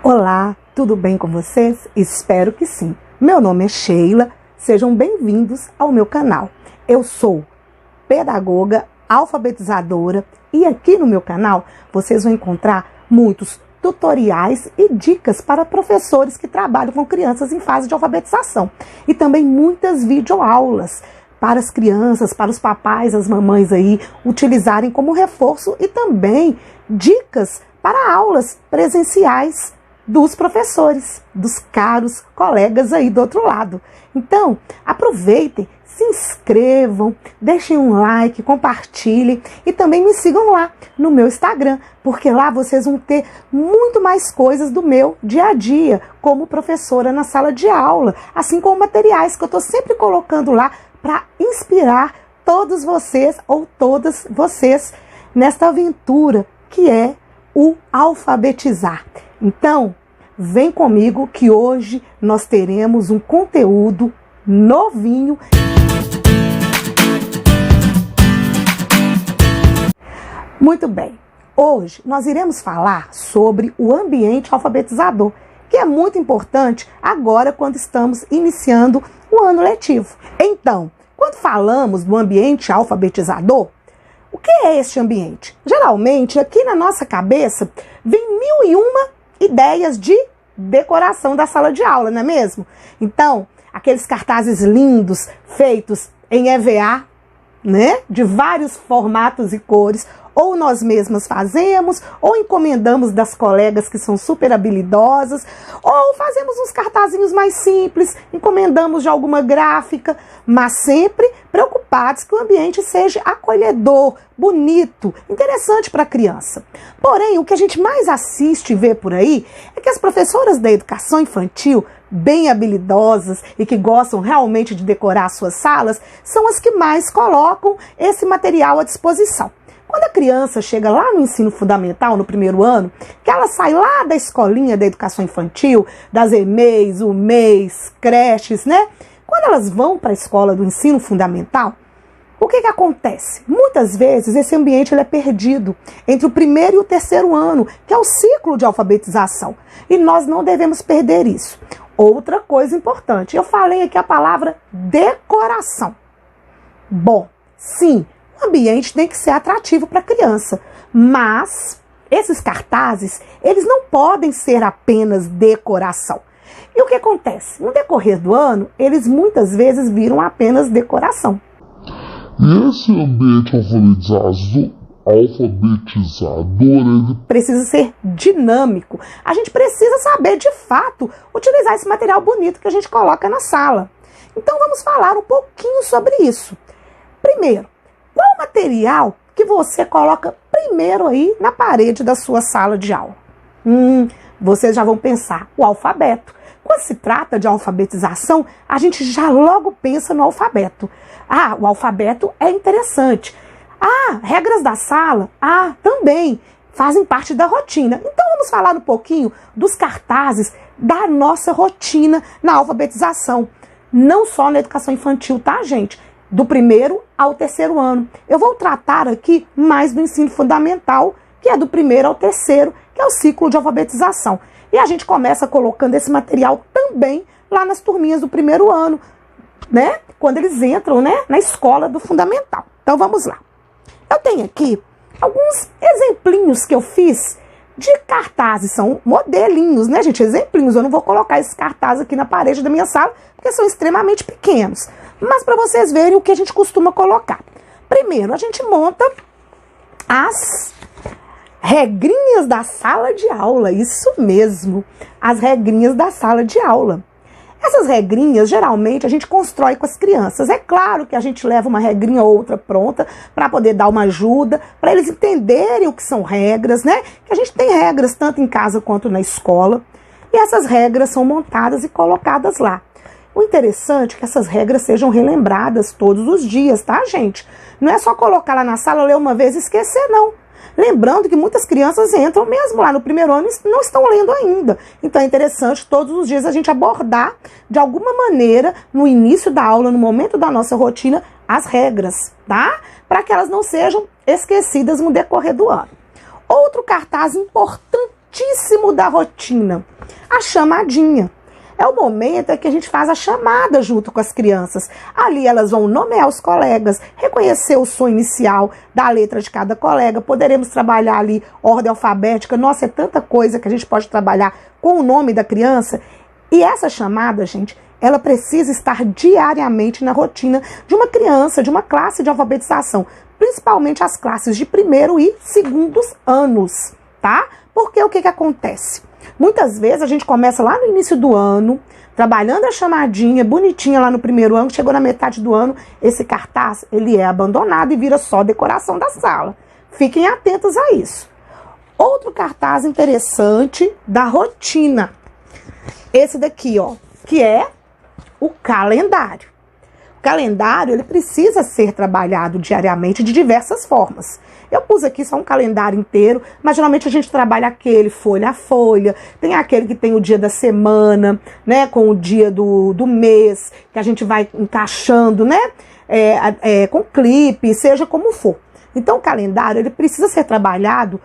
Olá, tudo bem com vocês? Espero que sim. Meu nome é Sheila, sejam bem-vindos ao meu canal. Eu sou pedagoga, alfabetizadora e aqui no meu canal vocês vão encontrar muitos tutoriais e dicas para professores que trabalham com crianças em fase de alfabetização e também muitas videoaulas para as crianças, para os papais, as mamães aí utilizarem como reforço e também dicas para aulas presenciais dos professores, dos caros colegas aí do outro lado. Então, aproveitem, se inscrevam, deixem um like, compartilhem e também me sigam lá no meu Instagram, porque lá vocês vão ter muito mais coisas do meu dia a dia, como professora na sala de aula, assim como materiais que eu estou sempre colocando lá para inspirar todos vocês ou todas vocês nesta aventura que é o alfabetizar. Então, vem comigo que hoje nós teremos um conteúdo novinho. Muito bem, hoje nós iremos falar sobre o ambiente alfabetizador, que é muito importante agora quando estamos iniciando o ano letivo. Então, quando falamos do ambiente alfabetizador, o que é este ambiente? Geralmente, aqui na nossa cabeça, vem 1001 ideias de decoração da sala de aula, não é mesmo? Então, aqueles cartazes lindos, feitos em EVA, né? De vários formatos e cores, ou nós mesmas fazemos, ou encomendamos das colegas que são super habilidosas, ou fazemos uns cartazinhos mais simples, encomendamos de alguma gráfica, mas sempre preocupados que o ambiente seja acolhedor, bonito, interessante para a criança. Porém, o que a gente mais assiste e vê por aí é que as professoras da educação infantil, bem habilidosas e que gostam realmente de decorar suas salas, são as que mais colocam esse material à disposição. Quando a criança chega lá no ensino fundamental, no primeiro ano, que ela sai lá da escolinha da educação infantil, das EMEIs, UMEIs, creches, né? Quando elas vão para a escola do ensino fundamental, o que acontece? Muitas vezes esse ambiente ele é perdido entre o primeiro e o terceiro ano, que é o ciclo de alfabetização. E nós não devemos perder isso. Outra coisa importante, eu falei aqui a palavra decoração. Bom, sim, o ambiente tem que ser atrativo para a criança, mas esses cartazes, eles não podem ser apenas decoração. E o que acontece? No decorrer do ano, eles muitas vezes viram apenas decoração. E esse ambiente alfabetizador, ele precisa ser dinâmico. A gente precisa saber, de fato, utilizar esse material bonito que a gente coloca na sala. Então vamos falar um pouquinho sobre isso. Primeiro, qual o material que você coloca primeiro aí na parede da sua sala de aula? Vocês já vão pensar, o alfabeto. Quando se trata de alfabetização, a gente já logo pensa no alfabeto. Ah, o alfabeto é interessante. Ah, regras da sala, também fazem parte da rotina. Então vamos falar um pouquinho dos cartazes da nossa rotina na alfabetização. Não só na educação infantil, tá, gente? Do primeiro ao terceiro ano. Eu vou tratar aqui mais do ensino fundamental, que é do primeiro ao terceiro, que é o ciclo de alfabetização. E a gente começa colocando esse material também lá nas turminhas do primeiro ano, né? Quando eles entram, né, na escola do fundamental. Então vamos lá. Eu tenho aqui alguns exemplinhos que eu fiz de cartazes, são modelinhos, né, gente? Exemplinhos, eu não vou colocar esses cartazes aqui na parede da minha sala, porque são extremamente pequenos. Mas para vocês verem o que a gente costuma colocar. Primeiro, a gente monta as regrinhas da sala de aula, isso mesmo, as regrinhas da sala de aula. Essas regrinhas, geralmente, a gente constrói com as crianças. É claro que a gente leva uma regrinha ou outra pronta para poder dar uma ajuda, para eles entenderem o que são regras, né? Que a gente tem regras tanto em casa quanto na escola. E essas regras são montadas e colocadas lá. O interessante é que essas regras sejam relembradas todos os dias, tá, gente? Não é só colocar lá na sala, ler uma vez e esquecer, não. Lembrando que muitas crianças entram mesmo lá no primeiro ano e não estão lendo ainda. Então é interessante todos os dias a gente abordar de alguma maneira, no início da aula, no momento da nossa rotina, as regras, tá? Para que elas não sejam esquecidas no decorrer do ano. Outro cartaz importantíssimo importantíssimo da rotina, a chamadinha. É o momento em que a gente faz a chamada junto com as crianças. Ali elas vão nomear os colegas, reconhecer o som inicial da letra de cada colega. Poderemos trabalhar ali ordem alfabética. Nossa, é tanta coisa que a gente pode trabalhar com o nome da criança. E essa chamada, gente, ela precisa estar diariamente na rotina de uma criança, de uma classe de alfabetização. Principalmente as classes de 1º e 2º anos, tá? Porque o que acontece? Muitas vezes a gente começa lá no início do ano, trabalhando a chamadinha bonitinha lá no 1º ano, chegou na metade do ano, esse cartaz ele é abandonado e vira só decoração da sala. Fiquem atentos a isso. Outro cartaz interessante da rotina, esse daqui, ó, que é o calendário. O calendário ele precisa ser trabalhado diariamente de diversas formas. Eu pus aqui só um calendário inteiro, mas geralmente a gente trabalha aquele folha a folha, tem aquele que tem o dia da semana, né, com o dia do mês, que a gente vai encaixando, né, com clipe, seja como for. Então o calendário ele precisa ser trabalhado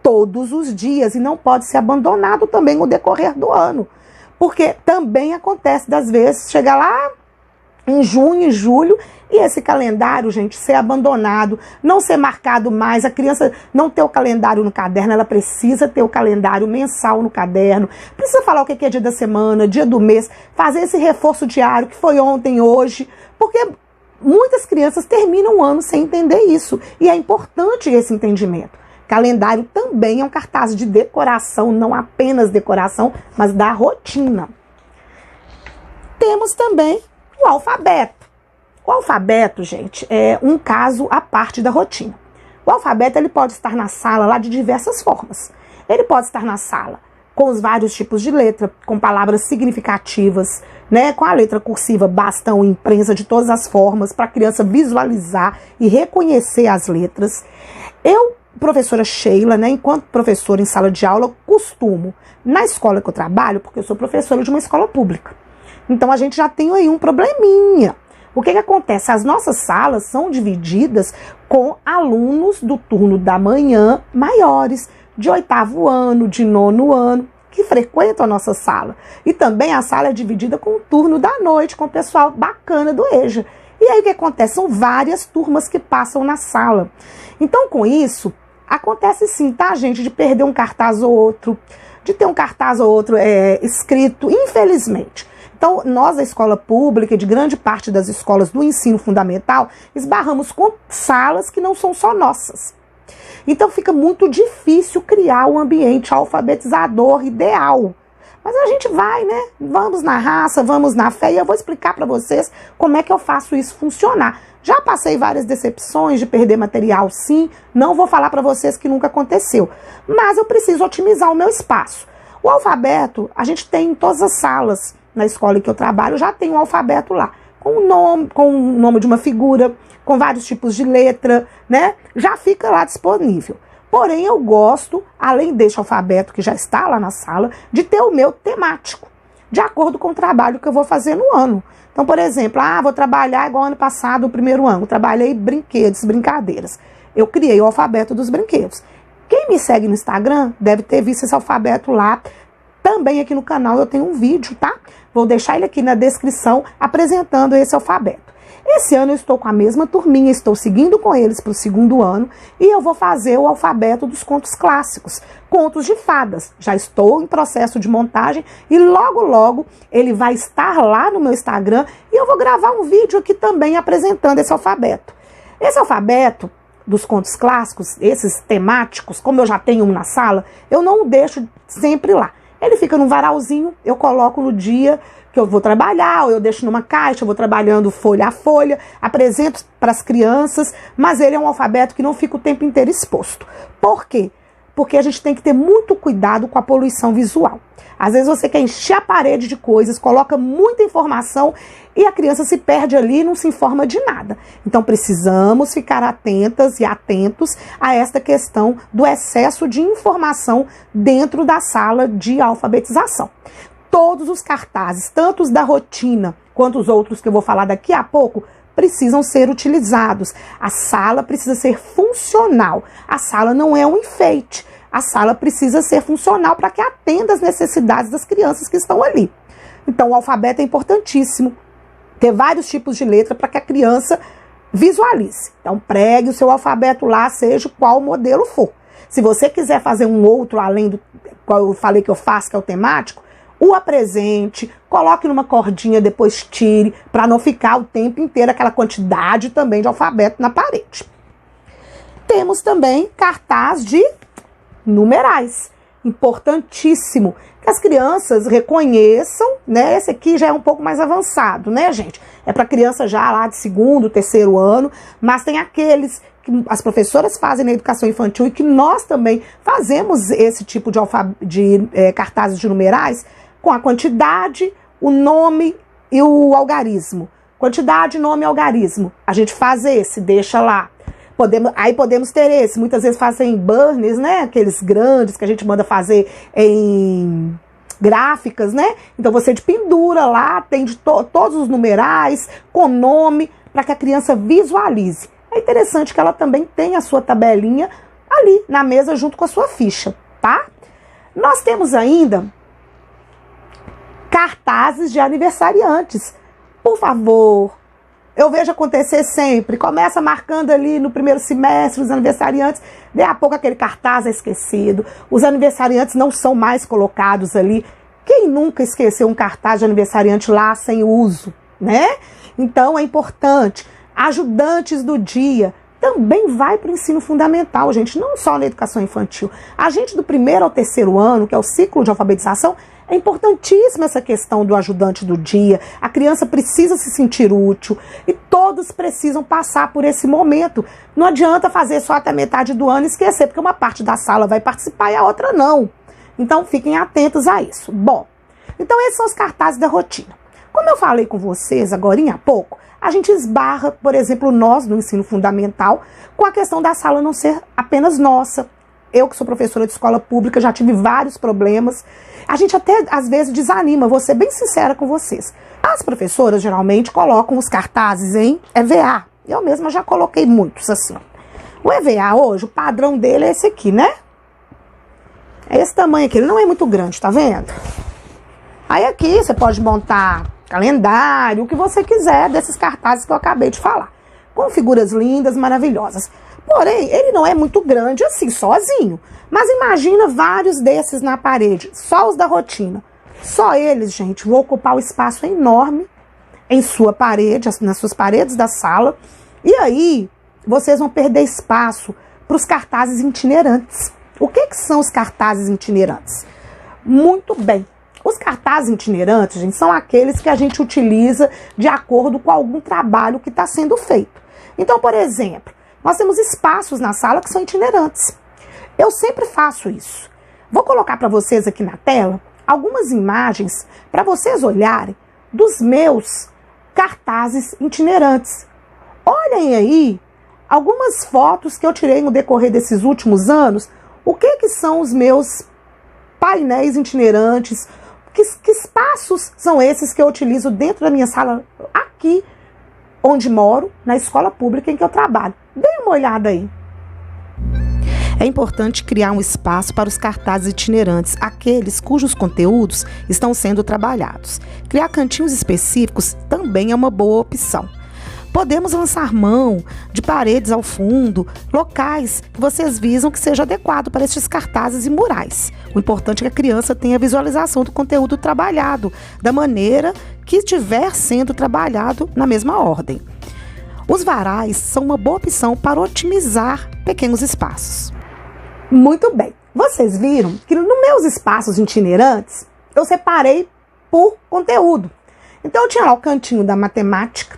todos os dias e não pode ser abandonado também no decorrer do ano. Porque também acontece das vezes, chegar lá em junho e julho, e esse calendário, gente, ser abandonado, não ser marcado mais, a criança não ter o calendário no caderno, ela precisa ter o calendário mensal no caderno, precisa falar o que é dia da semana, dia do mês, fazer esse reforço diário, que foi ontem, hoje, porque muitas crianças terminam o ano sem entender isso, e é importante esse entendimento. Calendário também é um cartaz de decoração, não apenas decoração, mas da rotina. Temos também o alfabeto. O alfabeto, gente, é um caso à parte da rotina. O alfabeto ele pode estar na sala lá de diversas formas. Ele pode estar na sala com os vários tipos de letra, com palavras significativas, né, com a letra cursiva, bastão, imprensa, de todas as formas, para a criança visualizar e reconhecer as letras. Eu, professora Sheila, né, enquanto professora em sala de aula, costumo, na escola que eu trabalho, porque eu sou professora de uma escola pública, então a gente já tem aí um probleminha. O que acontece? As nossas salas são divididas com alunos do turno da manhã maiores, de 8º ano, de 9º ano, que frequentam a nossa sala. E também a sala é dividida com o turno da noite, com o pessoal bacana do EJA. E aí o que acontece? São várias turmas que passam na sala. Então com isso, acontece sim, tá, gente, de perder um cartaz ou outro, de ter um cartaz ou outro escrito, infelizmente. Então, nós da escola pública e de grande parte das escolas do ensino fundamental, esbarramos com salas que não são só nossas. Então, fica muito difícil criar um ambiente alfabetizador ideal. Mas a gente vai, né? Vamos na raça, vamos na fé, e eu vou explicar para vocês como é que eu faço isso funcionar. Já passei várias decepções de perder material, sim, não vou falar para vocês que nunca aconteceu, mas eu preciso otimizar o meu espaço. O alfabeto, a gente tem em todas as salas. Na escola em que eu trabalho, já tem um alfabeto lá, com o nome de uma figura, com vários tipos de letra, né? Já fica lá disponível. Porém, eu gosto, além deste alfabeto que já está lá na sala, de ter o meu temático, de acordo com o trabalho que eu vou fazer no ano. Então, por exemplo, vou trabalhar igual ano passado, o 1º ano, trabalhei brinquedos, brincadeiras. Eu criei o alfabeto dos brinquedos. Quem me segue no Instagram deve ter visto esse alfabeto lá. Também aqui no canal eu tenho um vídeo, tá? Vou deixar ele aqui na descrição apresentando esse alfabeto. Esse ano eu estou com a mesma turminha, estou seguindo com eles para o 2º ano e eu vou fazer o alfabeto dos contos clássicos, contos de fadas. Já estou em processo de montagem e logo, logo ele vai estar lá no meu Instagram e eu vou gravar um vídeo aqui também apresentando esse alfabeto. Esse alfabeto dos contos clássicos, esses temáticos, como eu já tenho um na sala, eu não o deixo sempre lá. Ele fica num varalzinho, eu coloco no dia que eu vou trabalhar, ou eu deixo numa caixa, eu vou trabalhando folha a folha, apresento para as crianças, mas ele é um alfabeto que não fica o tempo inteiro exposto. Por quê? Porque a gente tem que ter muito cuidado com a poluição visual. Às vezes você quer encher a parede de coisas, coloca muita informação e a criança se perde ali e não se informa de nada. Então precisamos ficar atentas e atentos a esta questão do excesso de informação dentro da sala de alfabetização. Todos os cartazes, tanto os da rotina quanto os outros que eu vou falar daqui a pouco, precisam ser utilizados. A sala precisa ser funcional. A sala não é um enfeite. a sala precisa ser funcional para que atenda às necessidades das crianças que estão ali. Então, o alfabeto é importantíssimo. Ter vários tipos de letra para que a criança visualize. Então, pregue o seu alfabeto lá, seja qual modelo for. Se você quiser fazer um outro, além do qual eu falei que eu faço, que é o temático, o apresente, coloque numa cordinha, depois tire, para não ficar o tempo inteiro aquela quantidade também de alfabeto na parede. Temos também cartaz de numerais. Importantíssimo que as crianças reconheçam, né? Esse aqui já é um pouco mais avançado, né, gente? É para criança já lá de 2º, 3º ano, mas tem aqueles que as professoras fazem na educação infantil e que nós também fazemos esse tipo de cartazes de numerais com a quantidade, o nome e o algarismo. Quantidade, nome e algarismo. A gente faz esse, deixa lá. Aí podemos ter esse, muitas vezes fazem burners, né, aqueles grandes que a gente manda fazer em gráficas, né, então você pendura lá, tem de todos os numerais, com nome, para que a criança visualize. É interessante que ela também tenha a sua tabelinha ali na mesa junto com a sua ficha, tá? Nós temos ainda cartazes de aniversariantes. Por favor, eu vejo acontecer sempre, começa marcando ali no primeiro semestre os aniversariantes, daí a pouco aquele cartaz é esquecido, os aniversariantes não são mais colocados ali. Quem nunca esqueceu um cartaz de aniversariante lá sem uso, né? Então é importante. Ajudantes do dia também vai para o ensino fundamental, gente, não só na educação infantil. A gente do 1º ao 3º ano, que é o ciclo de alfabetização, é importantíssima essa questão do ajudante do dia. A criança precisa se sentir útil e todos precisam passar por esse momento. Não adianta fazer só até metade do ano e esquecer, porque uma parte da sala vai participar e a outra não. Então fiquem atentos a isso. Bom, então esses são os cartazes da rotina. Como eu falei com vocês agorinha há pouco, a gente esbarra, por exemplo, nós no ensino fundamental, com a questão da sala não ser apenas nossa. Eu que sou professora de escola pública, já tive vários problemas. A gente até, às vezes, desanima, vou ser bem sincera com vocês. As professoras, geralmente, colocam os cartazes em EVA. Eu mesma já coloquei muitos, assim. O EVA, hoje, o padrão dele é esse aqui, né? É esse tamanho aqui, ele não é muito grande, tá vendo? Aí aqui, você pode montar calendário, o que você quiser desses cartazes que eu acabei de falar. Com figuras lindas, maravilhosas. Porém, ele não é muito grande assim, sozinho. Mas imagina vários desses na parede, só os da rotina. Só eles, gente, vão ocupar um espaço enorme em sua parede, nas suas paredes da sala. E aí, vocês vão perder espaço para os cartazes itinerantes. O que são os cartazes itinerantes? Muito bem. Os cartazes itinerantes, gente, são aqueles que a gente utiliza de acordo com algum trabalho que está sendo feito. Então, por exemplo, nós temos espaços na sala que são itinerantes. Eu sempre faço isso. Vou colocar para vocês aqui na tela algumas imagens para vocês olharem dos meus cartazes itinerantes. Olhem aí algumas fotos que eu tirei no decorrer desses últimos anos. O que são os meus painéis itinerantes? Que espaços são esses que eu utilizo dentro da minha sala aqui, onde moro, na escola pública em que eu trabalho? Dê uma olhada aí. É importante criar um espaço para os cartazes itinerantes, aqueles cujos conteúdos estão sendo trabalhados. Criar cantinhos específicos também é uma boa opção. Podemos lançar mão de paredes ao fundo, locais que vocês visam que seja adequado para estes cartazes e murais. O importante é que a criança tenha visualização do conteúdo trabalhado, da maneira que estiver sendo trabalhado na mesma ordem. Os varais são uma boa opção para otimizar pequenos espaços. Muito bem. Vocês viram que nos meus espaços itinerantes, eu separei por conteúdo. Então, eu tinha lá o cantinho da matemática,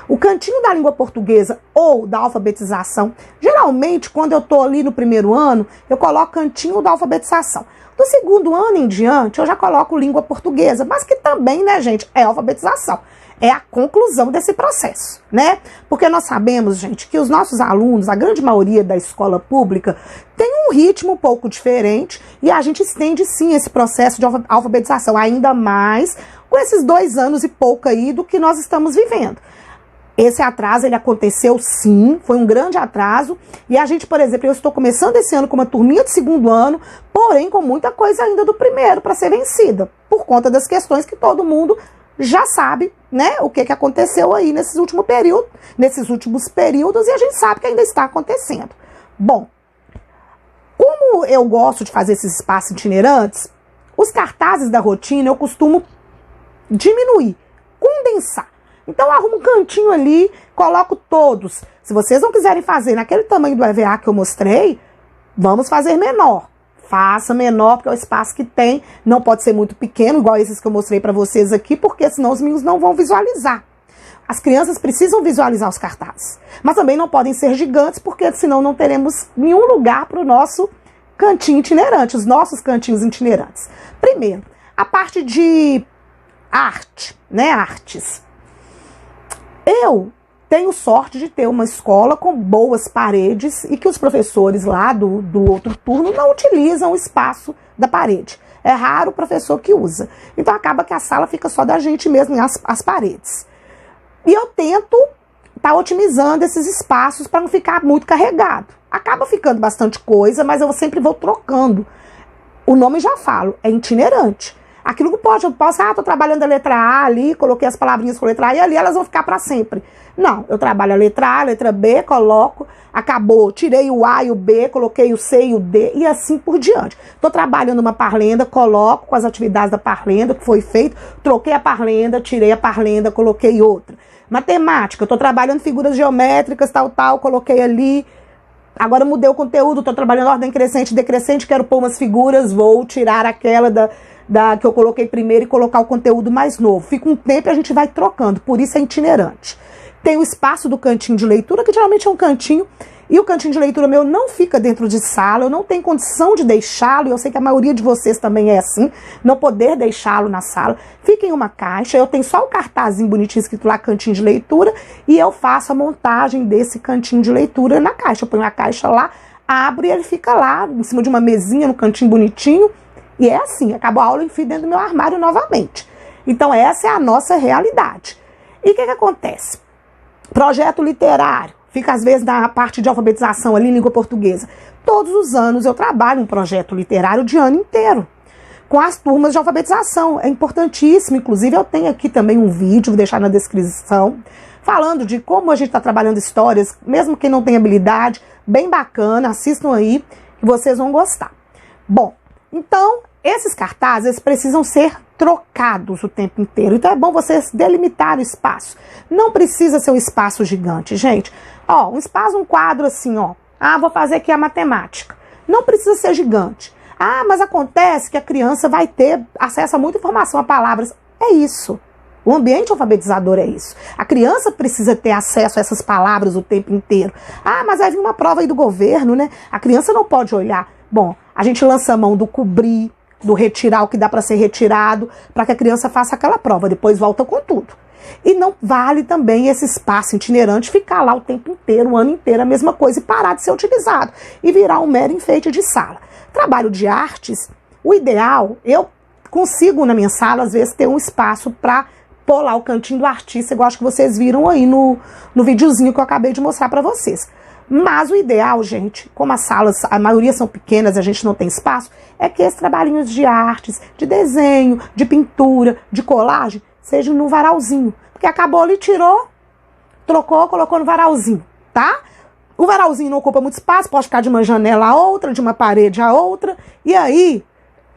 o cantinho da língua portuguesa ou da alfabetização. Geralmente, quando eu estou ali no 1º ano, eu coloco o cantinho da alfabetização. Do 2º ano em diante, eu já coloco língua portuguesa, mas que também, né, gente, é alfabetização. É a conclusão desse processo, né? Porque nós sabemos, gente, que os nossos alunos, a grande maioria da escola pública, tem um ritmo um pouco diferente e a gente estende, sim, esse processo de alfabetização, ainda mais com esses 2 anos e pouco aí do que nós estamos vivendo. Esse atraso, ele aconteceu sim, foi um grande atraso, e a gente, por exemplo, eu estou começando esse ano com uma turminha de segundo ano, porém com muita coisa ainda do primeiro para ser vencida, por conta das questões que todo mundo já sabe, né, o que aconteceu aí nesses últimos períodos, e a gente sabe que ainda está acontecendo. Bom, como eu gosto de fazer esses espaços itinerantes, os cartazes da rotina eu costumo diminuir, condensar. Então eu arrumo um cantinho ali, coloco todos. Se vocês não quiserem fazer naquele tamanho do EVA que eu mostrei, vamos fazer menor. Faça menor, porque é o espaço que tem. Não pode ser muito pequeno, igual esses que eu mostrei para vocês aqui, porque senão os meninos não vão visualizar. As crianças precisam visualizar os cartazes. Mas também não podem ser gigantes, porque senão não teremos nenhum lugar para o nosso cantinho itinerante, os nossos cantinhos itinerantes. Primeiro, a parte de arte, né? Artes. Eu tenho sorte de ter uma escola com boas paredes e que os professores lá do outro turno não utilizam o espaço da parede. É raro o professor que usa. Então acaba que a sala fica só da gente mesmo, as paredes. E eu tento estar otimizando esses espaços para não ficar muito carregado. Acaba ficando bastante coisa, mas eu sempre vou trocando. O nome já falo, é itinerante. Aquilo que eu posso, tô trabalhando a letra A ali, coloquei as palavrinhas com a letra A e ali elas vão ficar para sempre. Não, eu trabalho a letra A, a letra B, coloco, acabou, tirei o A e o B, coloquei o C e o D e assim por diante. Tô trabalhando uma parlenda, coloco com as atividades da parlenda que foi feito, troquei a parlenda, tirei a parlenda, coloquei outra. Matemática, tô trabalhando figuras geométricas, tal, coloquei ali. Agora mudei o conteúdo, tô trabalhando ordem crescente e decrescente, quero pôr umas figuras, vou tirar aquela que eu coloquei primeiro e colocar o conteúdo mais novo. Fica um tempo e a gente vai trocando, por isso é itinerante. Tem o espaço do cantinho de leitura, que geralmente é um cantinho, e o cantinho de leitura meu não fica dentro de sala, eu não tenho condição de deixá-lo, e eu sei que a maioria de vocês também é assim, não poder deixá-lo na sala. Fica em uma caixa, eu tenho só o cartazinho bonitinho escrito lá, cantinho de leitura, e eu faço a montagem desse cantinho de leitura na caixa. Eu ponho a caixa lá, abro e ele fica lá, em cima de uma mesinha, no cantinho bonitinho, e é assim, acabou a aula, eu enfio dentro do meu armário novamente. Então essa é a nossa realidade. E o que acontece? Projeto literário, fica às vezes na parte de alfabetização ali, língua portuguesa. Todos os anos eu trabalho um projeto literário de ano inteiro, com as turmas de alfabetização. É importantíssimo, inclusive eu tenho aqui também um vídeo, vou deixar na descrição, falando de como a gente está trabalhando histórias, mesmo quem não tem habilidade, bem bacana, assistam aí, que vocês vão gostar. Bom, então, esses cartazes precisam ser trocados o tempo inteiro. Então é bom vocês delimitar o espaço. Não precisa ser um espaço gigante, gente. Ó, um espaço, um quadro assim, ó. Ah, vou fazer aqui a matemática. Não precisa ser gigante. Ah, mas acontece que a criança vai ter acesso a muita informação, a palavras. É isso. O ambiente alfabetizador é isso. A criança precisa ter acesso a essas palavras o tempo inteiro. Ah, mas vai vir uma prova aí do governo, né? A criança não pode olhar. Bom, a gente lança a mão do cobrir, do retirar o que dá para ser retirado, para que a criança faça aquela prova, depois volta com tudo. E não vale também esse espaço itinerante ficar lá o tempo inteiro, o ano inteiro, a mesma coisa e parar de ser utilizado e virar um mero enfeite de sala. Trabalho de artes, o ideal, eu consigo na minha sala, às vezes, ter um espaço para pôr lá o cantinho do artista, igual acho que vocês viram aí no videozinho que eu acabei de mostrar para vocês. Mas o ideal, gente, como as salas, a maioria são pequenas, a gente não tem espaço, é que esses trabalhinhos de artes, de desenho, de pintura, de colagem, sejam no varalzinho. Porque acabou ali, tirou, trocou, colocou no varalzinho, tá? O varalzinho não ocupa muito espaço, pode ficar de uma janela a outra, de uma parede a outra, e aí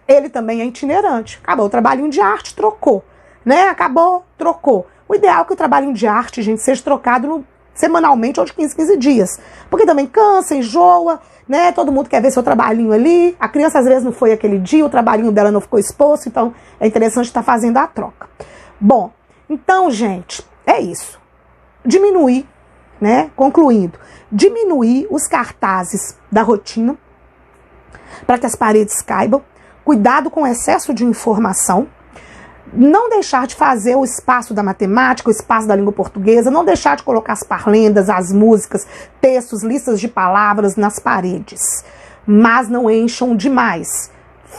ele também é itinerante. Acabou o trabalhinho de arte, trocou, né? Acabou, trocou. O ideal é que o trabalhinho de arte, gente, seja trocado semanalmente ou de 15 dias. Porque também cansa, enjoa, né? Todo mundo quer ver seu trabalhinho ali. A criança às vezes não foi aquele dia, o trabalhinho dela não ficou exposto, então é interessante estar fazendo a troca. Bom, então, gente, é isso. Diminuir, né? Concluindo, diminuir os cartazes da rotina para que as paredes caibam. Cuidado com o excesso de informação. Não deixar de fazer o espaço da matemática, o espaço da língua portuguesa, não deixar de colocar as parlendas, as músicas, textos, listas de palavras nas paredes. Mas não encham demais.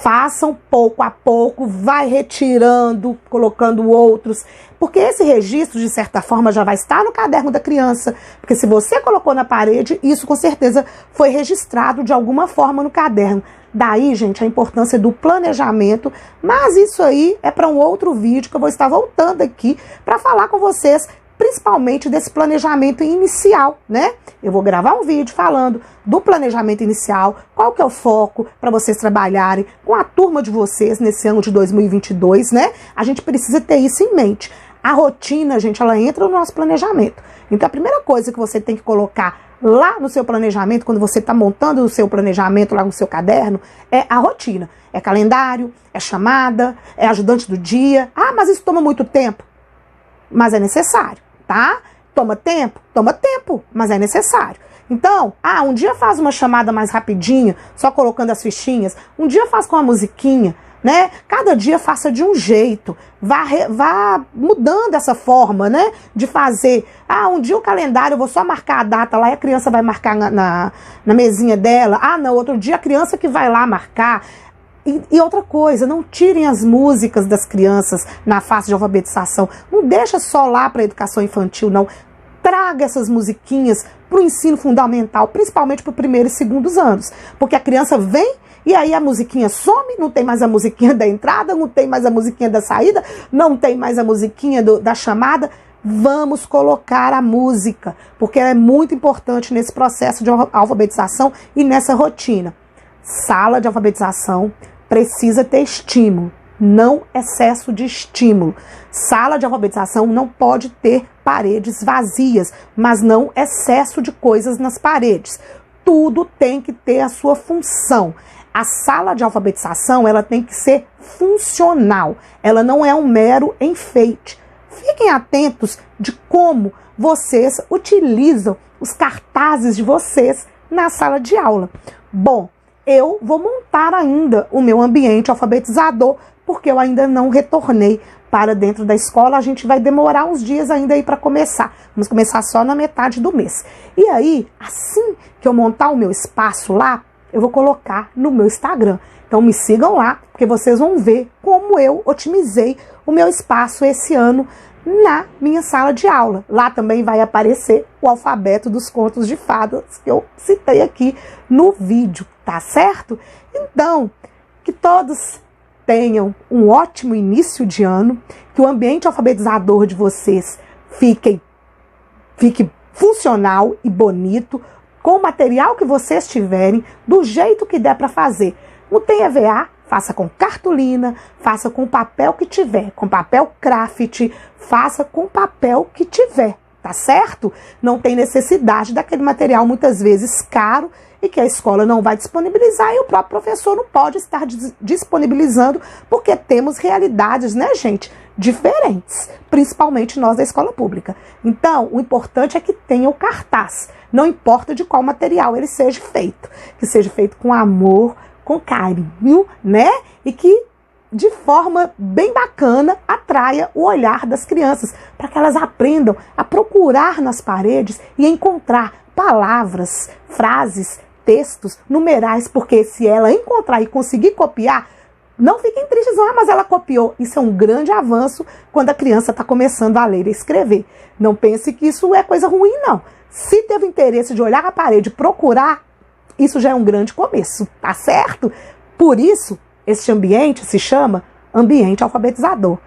Façam pouco a pouco, vai retirando, colocando outros, porque esse registro, de certa forma, já vai estar no caderno da criança, porque se você colocou na parede, isso com certeza foi registrado de alguma forma no caderno. Daí, gente, a importância do planejamento, mas isso aí é para um outro vídeo que eu vou estar voltando aqui para falar com vocês, principalmente desse planejamento inicial, né? Eu vou gravar um vídeo falando do planejamento inicial, qual que é o foco para vocês trabalharem com a turma de vocês nesse ano de 2022, né? A gente precisa ter isso em mente. A rotina, gente, ela entra no nosso planejamento. Então, a primeira coisa que você tem que colocar lá no seu planejamento, quando você está montando o seu planejamento lá no seu caderno, é a rotina. É calendário, é chamada, é ajudante do dia. Ah, mas isso toma muito tempo. Mas é necessário, tá? Toma tempo, mas é necessário. Então, um dia faz uma chamada mais rapidinha, só colocando as fichinhas. Um dia faz com uma musiquinha, né? Cada dia faça de um jeito. Vá mudando essa forma, né? De fazer. Um dia o calendário, eu vou só marcar a data lá e a criança vai marcar na mesinha dela. Não, outro dia a criança que vai lá marcar. E outra coisa, não tirem as músicas das crianças na fase de alfabetização. Não deixa só lá para a educação infantil, não. Traga essas musiquinhas para o ensino fundamental, principalmente para os primeiros e segundos anos. Porque a criança vem e aí a musiquinha some, não tem mais a musiquinha da entrada, não tem mais a musiquinha da saída, não tem mais a musiquinha da chamada. Vamos colocar a música, porque ela é muito importante nesse processo de alfabetização e nessa rotina. Sala de alfabetização precisa ter estímulo, não excesso de estímulo. Sala de alfabetização não pode ter paredes vazias, mas não excesso de coisas nas paredes. Tudo tem que ter a sua função. A sala de alfabetização, ela tem que ser funcional. Ela não é um mero enfeite. Fiquem atentos de como vocês utilizam os cartazes de vocês na sala de aula. Bom, eu vou montar ainda o meu ambiente alfabetizador, porque eu ainda não retornei para dentro da escola. A gente vai demorar uns dias ainda aí para começar. Vamos começar só na metade do mês. E aí, assim que eu montar o meu espaço lá, eu vou colocar no meu Instagram. Então me sigam lá, porque vocês vão ver como eu otimizei o meu espaço esse ano na minha sala de aula. Lá também vai aparecer o alfabeto dos contos de fadas que eu citei aqui no vídeo, tá certo? Então, que todos tenham um ótimo início de ano, que o ambiente alfabetizador de vocês fique funcional e bonito, com o material que vocês tiverem, do jeito que der para fazer. Não tem EVA? Faça com cartolina, faça com o papel que tiver, com papel craft, faça com o papel que tiver, tá certo? Não tem necessidade daquele material muitas vezes caro e que a escola não vai disponibilizar e o próprio professor não pode estar disponibilizando, porque temos realidades, né, gente, diferentes, principalmente nós da escola pública. Então, o importante é que tenha o cartaz, não importa de qual material ele seja feito, que seja feito com amor, com carinho, né? E que de forma bem bacana atraia o olhar das crianças, para que elas aprendam a procurar nas paredes e encontrar palavras, frases, textos, numerais, porque se ela encontrar e conseguir copiar, não fiquem tristes, mas ela copiou. Isso é um grande avanço quando a criança está começando a ler e escrever. Não pense que isso é coisa ruim, não. Se teve interesse de olhar a parede e procurar, isso já é um grande começo, tá certo? Por isso, este ambiente se chama ambiente alfabetizador.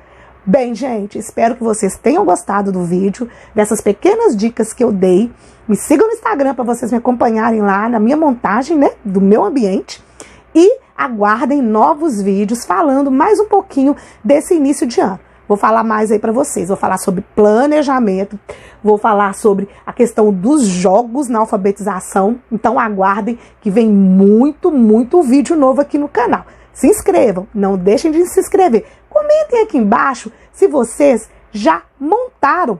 Bem, gente, espero que vocês tenham gostado do vídeo, dessas pequenas dicas que eu dei. Me sigam no Instagram para vocês me acompanharem lá na minha montagem, né, do meu ambiente. E aguardem novos vídeos falando mais um pouquinho desse início de ano. Vou falar mais aí para vocês, vou falar sobre planejamento, vou falar sobre a questão dos jogos na alfabetização. Então aguardem que vem muito vídeo novo aqui no canal. Se inscrevam, não deixem de se inscrever. Comentem aqui embaixo se vocês já montaram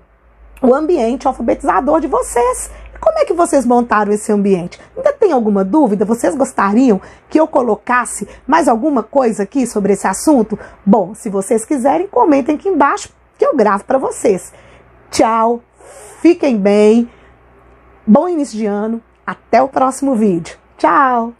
o ambiente alfabetizador de vocês. Como é que vocês montaram esse ambiente? Ainda tem alguma dúvida? Vocês gostariam que eu colocasse mais alguma coisa aqui sobre esse assunto? Bom, se vocês quiserem, comentem aqui embaixo que eu gravo para vocês. Tchau, fiquem bem, bom início de ano, até o próximo vídeo. Tchau!